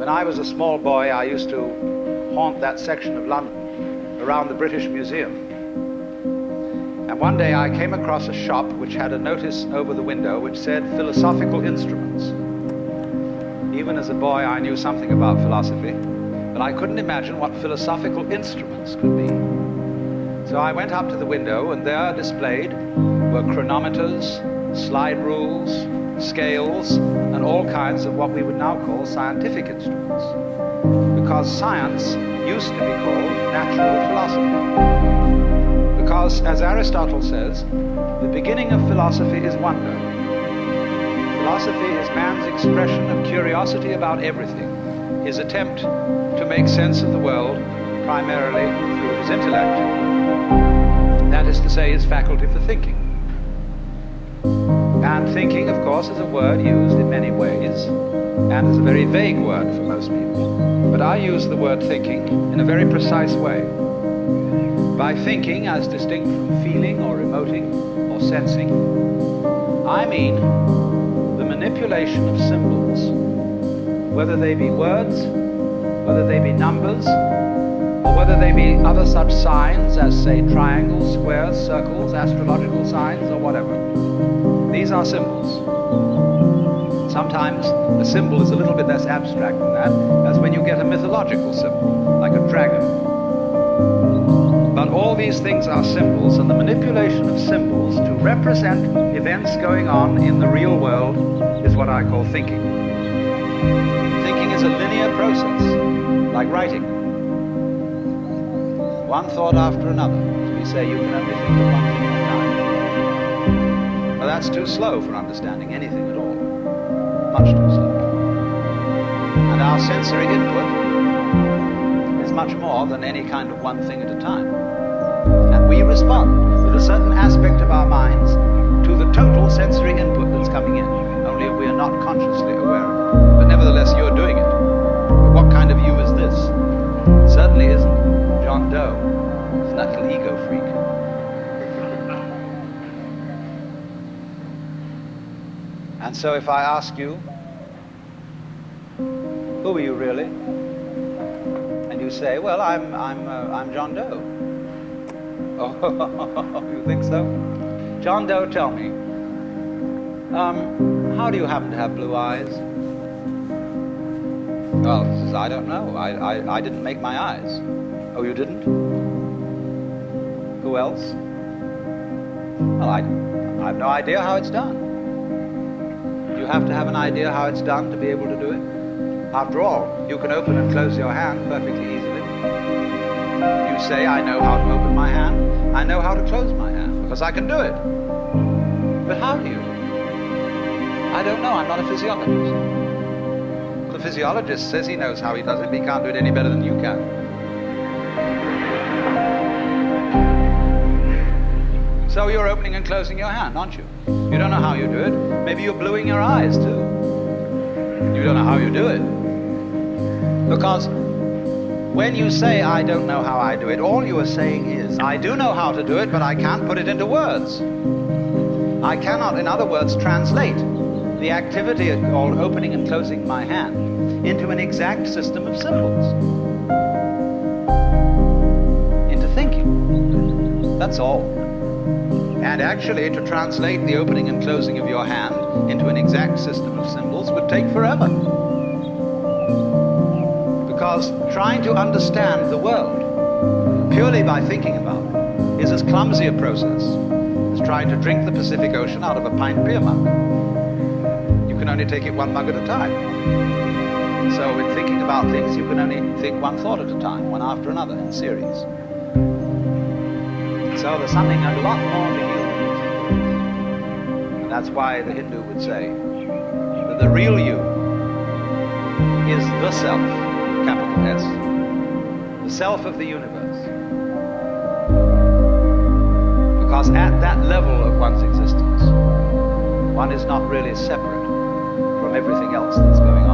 When I was a small boy, I used to haunt that section of London around the British Museum. And one day I came across a shop which had a notice over the window which said philosophical instruments. Even as a boy, I knew something about philosophy, but I couldn't imagine what philosophical instruments could be. So I went up to the window, and there displayed were chronometers, slide rules, scales, and all kinds of what we would now call scientific instruments, because science used to be called natural philosophy. Because, as Aristotle says, the beginning of philosophy is wonder. Philosophy is man's expression of curiosity about everything, his attempt to make sense of the world primarily through his intellect. That is to say, his faculty for thinking. And thinking, of course, is a word used in many ways, and is a very vague word for most people. But I use the word thinking in a very precise way. By thinking, as distinct from feeling or emoting or sensing, I mean the manipulation of symbols, whether they be words, whether they be numbers, or whether they be other such signs as, say, triangles, squares, circles, astrological signs, or whatever. These are symbols. Sometimes a symbol is a little bit less abstract than that, as when you get a mythological symbol, like a dragon. But all these things are symbols, and the manipulation of symbols to represent events going on in the real world is what I call thinking. Thinking is a linear process, like writing. One thought after another. As we say, you can only think of one thing at a time. Well, that's too slow for understanding anything at all. Much too slow. And our sensory input is much more than any kind of one thing at a time. And we respond with a certain aspect of our minds to the total sensory input that's coming in, only we are not consciously aware of it. But nevertheless, you're doing it. But what kind of you is this? It certainly isn't John Doe. It's that little ego freak. And so if I ask you, who are you really? And you say, well, I'm John Doe. Oh, you think so? John Doe, tell me, how do you happen to have blue eyes? Well, he says, I don't know. I didn't make my eyes. Oh, you didn't? Who else? Well, I have no idea how it's done. You have to have an idea how it's done to be able to do it. After all, you can open and close your hand perfectly easily. You say, I know how to open my hand, I know how to close my hand, because I can do it. But how do you? I don't know, I'm not a physiologist. Well, the physiologist says he knows how he does it, but he can't do it any better than you can. So you're opening and closing your hand, aren't you? You don't know how you do it. Maybe you're bluing your eyes too. You don't know how you do it. Because when you say, I don't know how I do it, all you are saying is, I do know how to do it, but I can't put it into words. I cannot, in other words, translate the activity called opening and closing my hand into an exact system of symbols. Into thinking. That's all. And actually, to translate the opening and closing of your hand into an exact system of symbols would take forever. Because trying to understand the world purely by thinking about it is as clumsy a process as trying to drink the Pacific Ocean out of a pint beer mug. You can only take it one mug at a time. So in thinking about things, you can only think one thought at a time, one after another, in series. So there's something a lot more to you. And that's why the Hindu would say that the real you is the self, capital S, the self of the universe. Because at that level of one's existence, one is not really separate from everything else that's going on.